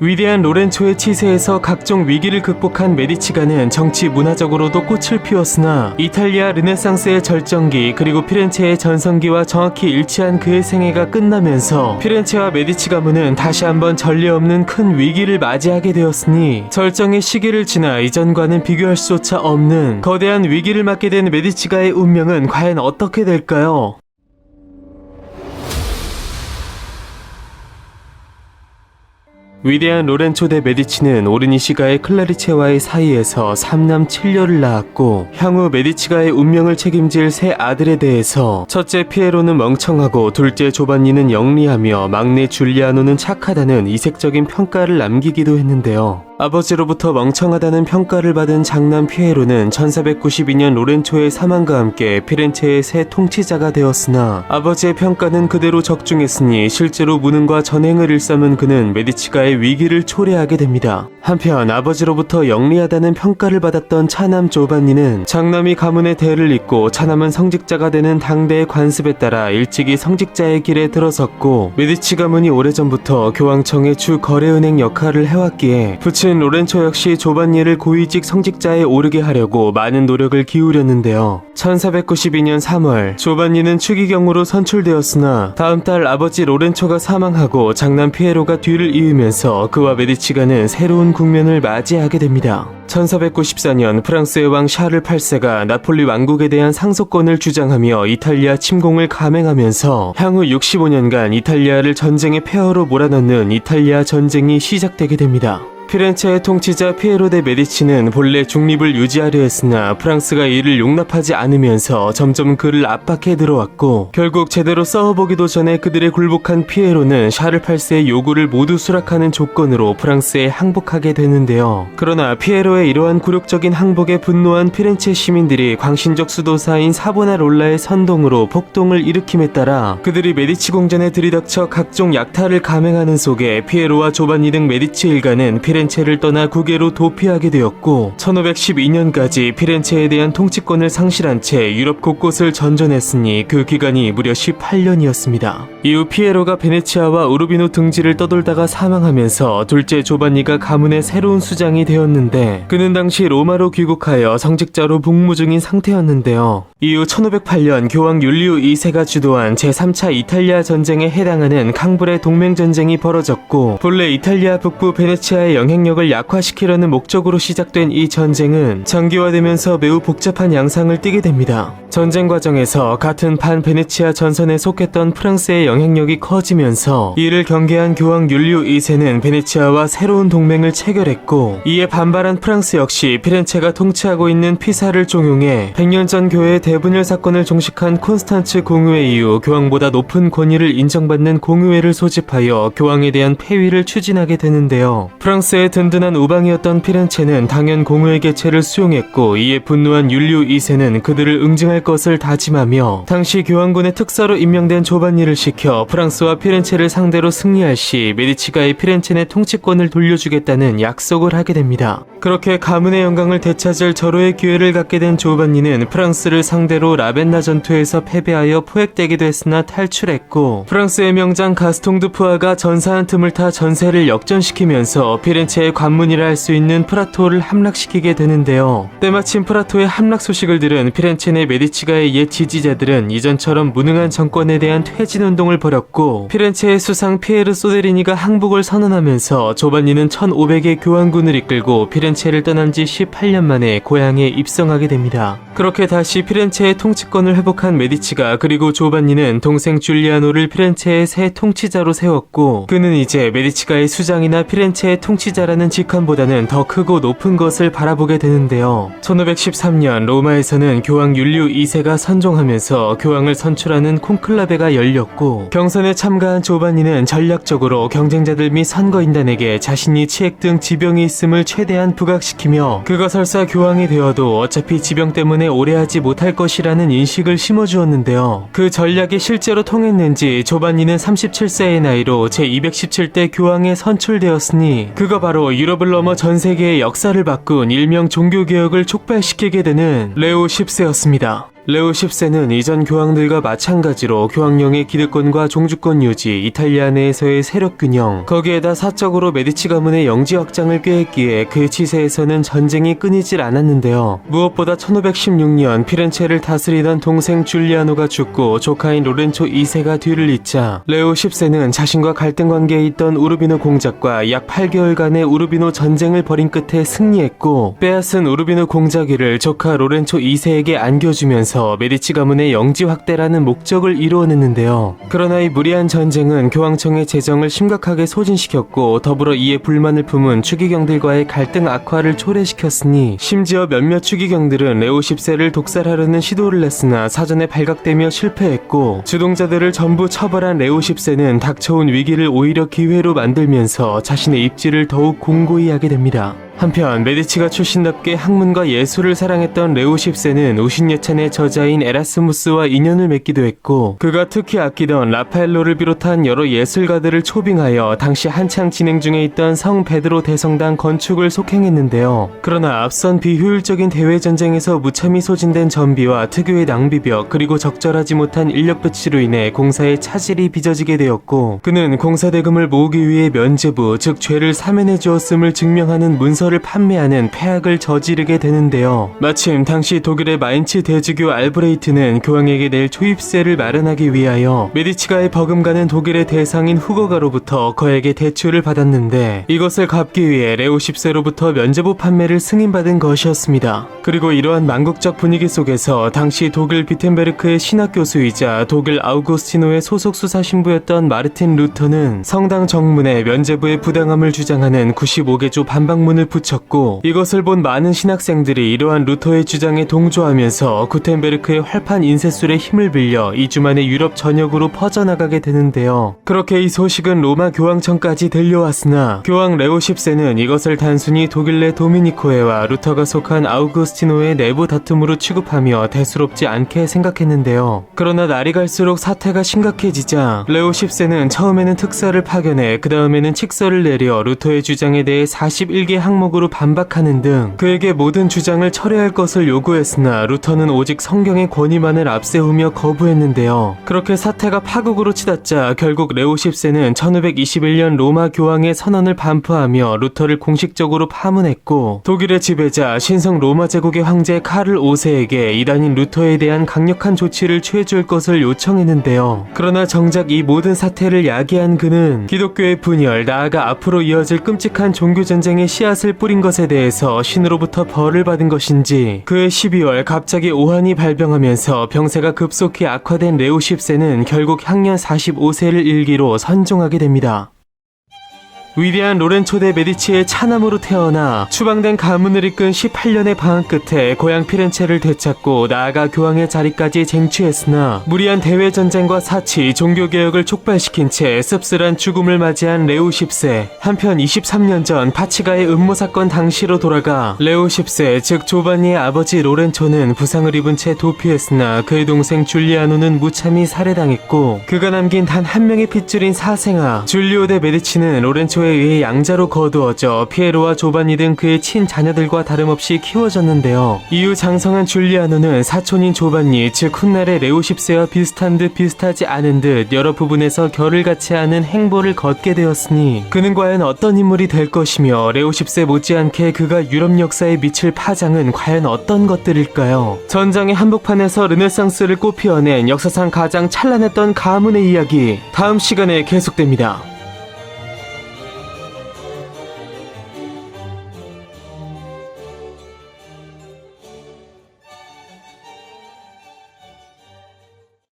위대한 로렌초의 치세에서 각종 위기를 극복한 메디치가는 정치 문화적으로도 꽃을 피웠으나 이탈리아 르네상스의 절정기 그리고 피렌체의 전성기와 정확히 일치한 그의 생애가 끝나면서 피렌체와 메디치 가문은 다시 한번 전례 없는 큰 위기를 맞이하게 되었으니 절정의 시기를 지나 이전과는 비교할 수조차 없는 거대한 위기를 맞게 된 메디치가의 운명은 과연 어떻게 될까요? 위대한 로렌초 대 메디치는 오르니시가의 클라리체와의 사이에서 3남 7녀를 낳았고 향후 메디치가의 운명을 책임질 세 아들에 대해서 첫째 피에로는 멍청하고 둘째 조반니는 영리하며 막내 줄리아노는 착하다는 이색적인 평가를 남기기도 했는데요. 아버지로부터 멍청하다는 평가를 받은 장남 피에로는 1492년 로렌초의 사망과 함께 피렌체의 새 통치자가 되었으나 아버지의 평가는 그대로 적중했으니 실제로 무능과 전횡을 일삼은 그는 메디치가의 위기를 초래하게 됩니다. 한편 아버지로부터 영리하다는 평가를 받았던 차남 조반니는 장남이 가문의 대를 잇고 차남은 성직자가 되는 당대의 관습에 따라 일찍이 성직자의 길에 들어섰고 메디치 가문이 오래전부터 교황청의 주 거래은행 역할을 해왔기에 부친 로렌초 역시 조반니를 고위직 성직자에 오르게 하려고 많은 노력을 기울였는데요. 1492년 3월 조반니는 추기경으로 선출되었으나 다음 달 아버지 로렌초가 사망하고 장남 피에로가 뒤를 이으면서 그와 메디치가는 새로운 국면을 맞이하게 됩니다. 1494년 프랑스의 왕 샤를 8세가 나폴리 왕국에 대한 상속권을 주장하며 이탈리아 침공을 감행하면서 향후 65년간 이탈리아를 전쟁의 폐허로 몰아넣는 이탈리아 전쟁이 시작되게 됩니다. 피렌체의 통치자 피에로 데 메디치는 본래 중립을 유지하려 했으나 프랑스가 이를 용납하지 않으면서 점점 그를 압박해 들어왔고 결국 제대로 싸워보기도 전에 그들의 굴복한 피에로는 샤를 8세의 요구를 모두 수락하는 조건으로 프랑스에 항복하게 되는데요. 그러나 피에로의 이러한 굴욕적인 항복에 분노한 피렌체 시민들이 광신적 수도사인 사보나롤라의 선동으로 폭동을 일으킴에 따라 그들이 메디치 궁전에 들이닥쳐 각종 약탈을 감행하는 속에 피에로와 조반니 등 메디치 일가는 피렌체를 떠나 국외로 도피하게 되었고 1512년까지 피렌체에 대한 통치권을 상실한 채 유럽 곳곳을 전전했으니 그 기간이 무려 18년이었습니다. 이후 피에로가 베네치아와 우르비노 등지를 떠돌다가 사망하면서 둘째 조반니가 가문의 새로운 수장이 되었는데 그는 당시 로마로 귀국하여 성직자로 복무 중인 상태였는데요. 이후 1508년 교황 율리우 2세가 주도한 제3차 이탈리아 전쟁에 해당하는 캉불의 동맹전쟁이 벌어졌고 본래 이탈리아 북부 베네치아의 영향력을 약화시키려는 목적으로 시작된 이 전쟁은 장기화되면서 매우 복잡한 양상을 띠게 됩니다. 전쟁 과정에서 같은 반 베네치아 전선에 속했던 프랑스의 영향력이 커지면서 이를 경계한 교황 율리우 2세는 베네치아와 새로운 동맹을 체결했고 이에 반발한 프랑스 역시 피렌체가 통치하고 있는 피사를 종용해 100년 전 교회의 대분열 사건을 종식한 콘스탄츠 공의회 이후 교황보다 높은 권위를 인정받는 공의회를 소집하여 교황에 대한 폐위를 추진하게 되는데요. 프랑스의 든든한 우방이었던 피렌체는 당연 공의회 개최를 수용했고 이에 분노한 율리우 2세는 그들을 응징할 것을 다짐하며 당시 교황군의 특사로 임명된 조반니를 시켜 프랑스와 피렌체를 상대로 승리할 시 메디치가의 피렌체 내 통치권을 돌려주겠다는 약속을 하게 됩니다. 그렇게 가문의 영광을 되찾을 절호의 기회를 갖게 된 조반니는 프랑스를 상대로 라벤나 전투에서 패배하여 포획되기도 했으나 탈출했고 프랑스의 명장 가스통 드푸아가 전사한 틈을 타 전세를 역전시키면서 피렌체의 관문이라 할 수 있는 프라토를 함락시키게 되는데요. 때마침 프라토의 함락 소식을 들은 피렌체 내 메디치가의 옛 지지자들은 이전처럼 무능한 정권에 대한 퇴진운동을 벌였고 피렌체의 수상 피에르 소데리니가 항복을 선언하면서 조반니는 1500의 교황군을 이끌고 피렌체를 떠난 지 18년 만에 고향에 입성하게 됩니다. 그렇게 다시 피렌체의 통치권을 회복한 메디치가 그리고 조반니는 동생 줄리아노를 피렌체의 새 통치자로 세웠고 그는 이제 메디치가의 수장이나 피렌체의 통치자라는 직함보다는 더 크고 높은 것을 바라보게 되는데요. 1513년 로마에서는 교황 율리우 2세가 선종하면서 교황을 선출하는 콘클라베가 열렸고 경선에 참가한 조반니는 전략적으로 경쟁자들 및 선거인단에게 자신이 치액 등 지병이 있음을 최대한 부각시키며 그가 설사 교황이 되어도 어차피 지병 때문에 오래하지 못할 것이라는 인식을 심어주었는데요. 그 전략이 실제로 통했는지 조반니는 37세의 나이로 제217대 교황에 선출되었으니 그가 바로 유럽을 넘어 전 세계의 역사를 바꾼 일명 종교개혁을 촉발시키게 되는 레오 10세였습니다. 레오 10세는 이전 교황들과 마찬가지로 교황령의 기득권과 종주권 유지, 이탈리아 내에서의 세력 균형, 거기에다 사적으로 메디치 가문의 영지 확장을 꾀했기에 그 치세에서는 전쟁이 끊이질 않았는데요. 무엇보다 1516년 피렌체를 다스리던 동생 줄리아노가 죽고 조카인 로렌초 2세가 뒤를 잇자 레오 10세는 자신과 갈등 관계에 있던 우르비노 공작과 약 8개월간의 우르비노 전쟁을 벌인 끝에 승리했고, 빼앗은 우르비노 공작위를 조카 로렌초 2세에게 안겨주면서 메디치 가문의 영지 확대라는 목적을 이루어냈는데요. 그러나 이 무리한 전쟁은 교황청의 재정을 심각하게 소진시켰고, 더불어 이에 불만을 품은 추기경들과의 갈등 악화를 초래시켰으니, 심지어 몇몇 추기경들은 레오 10세를 독살하려는 시도를 했으나 사전에 발각되며 실패했고, 주동자들을 전부 처벌한 레오 10세는 닥쳐온 위기를 오히려 기회로 만들면서 자신의 입지를 더욱 공고히 하게 됩니다. 한편 메디치가 출신답게 학문과 예술을 사랑했던 레오 10세는 우신예찬의 저자인 에라스무스와 인연을 맺기도 했고, 그가 특히 아끼던 라파엘로를 비롯한 여러 예술가들을 초빙하여 당시 한창 진행 중에 있던 성 베드로 대성당 건축을 속행했는데요. 그러나 앞선 비효율적인 대외전쟁에서 무참히 소진된 전비와 특유의 낭비벽, 그리고 적절하지 못한 인력 배치로 인해 공사에 차질이 빚어지게 되었고, 그는 공사대금을 모으기 위해 면죄부, 즉 죄를 사면해 주었음을 증명하는 문서를 판매하는 폐악을 저지르게 되는데요. 마침 당시 독일의 마인츠 대주교 알브레이트는 교황에게 낼 초입세를 마련하기 위하여 메디치가에 버금가는 독일의 대상인 후거가로부터 거액의 대출을 받았는데, 이것을 갚기 위해 레오 10세로부터 면죄부 판매를 승인받은 것이었습니다. 그리고 이러한 망국적 분위기 속에서 당시 독일 비텐베르크의 신학교수이자 독일 아우구스티노의 소속 수사신부였던 마르틴 루터는 성당 정문에 면죄부의 부당함을 주장하는 95개조 반박문을 붙였고, 이것을 본 많은 신학생들이 이러한 루터의 주장에 동조하면서 구텐베르크의 활판 인쇄술에 힘을 빌려 2주 만에 유럽 전역으로 퍼져나가게 되는데요. 그렇게 이 소식은 로마 교황청까지 들려왔으나 교황 레오 10세는 이것을 단순히 독일 내 도미니코에와 루터가 속한 아우구스티노의 내부 다툼으로 취급하며 대수롭지 않게 생각했는데요. 그러나 날이 갈수록 사태가 심각해지자 레오 10세는 처음에는 특사를 파견해 그 다음에는 칙서를 내려 루터의 주장에 대해 41개 항목으로 반박하는 등 그에게 모든 주장을 철회할 것을 요구했으나 루터는 오직 성경의 권위만을 앞세우며 거부했는데요. 그렇게 사태가 파국으로 치닫자 결국 레오 10세는 1521년 로마 교황의 선언을 반포하며 루터를 공식적으로 파문했고, 독일의 지배자 신성 로마 제국의 황제 카를 5세에게 이단인 루터에 대한 강력한 조치를 취해줄 것을 요청했는데요. 그러나 정작 이 모든 사태를 야기한 그는 기독교의 분열, 나아가 앞으로 이어질 끔찍한 종교전쟁의 씨앗을 뿌린 것에 대해서 신으로부터 벌을 받은 것인지, 그해 12월 갑자기 오한이 발병하면서 병세가 급속히 악화된 레오 10세는 결국 향년 45세를 일기로 선종하게 됩니다. 위대한 로렌초 대 메디치의 차남으로 태어나 추방된 가문을 이끈 18년의 방학 끝에 고향 피렌체를 되찾고 나아가 교황의 자리까지 쟁취했으나, 무리한 대외전쟁과 사치, 종교개혁을 촉발시킨 채 씁쓸한 죽음을 맞이한 레오 10세. 한편 23년 전 파치가의 음모사건 당시로 돌아가 레오 10세, 즉 조반니의 아버지 로렌초는 부상을 입은 채 도피했으나 그의 동생 줄리아노는 무참히 살해당했고, 그가 남긴 단 한 명의 핏줄인 사생아 줄리오 대 메디치는 로렌초의 의해 양자로 거두어져 피에로와 조반니 등 그의 친자녀들과 다름없이 키워졌는데요. 이후 장성한 줄리아노는 사촌인 조반니, 즉 훗날의 레오 10세와 비슷한 듯 비슷하지 않은 듯 여러 부분에서 결을 같이 하는 행보를 걷게 되었으니, 그는 과연 어떤 인물이 될 것이며 레오 10세 못지않게 그가 유럽 역사에 미칠 파장은 과연 어떤 것들일까요? 전장의 한복판에서 르네상스를 꽃피워낸 역사상 가장 찬란했던 가문의 이야기, 다음 시간에 계속됩니다.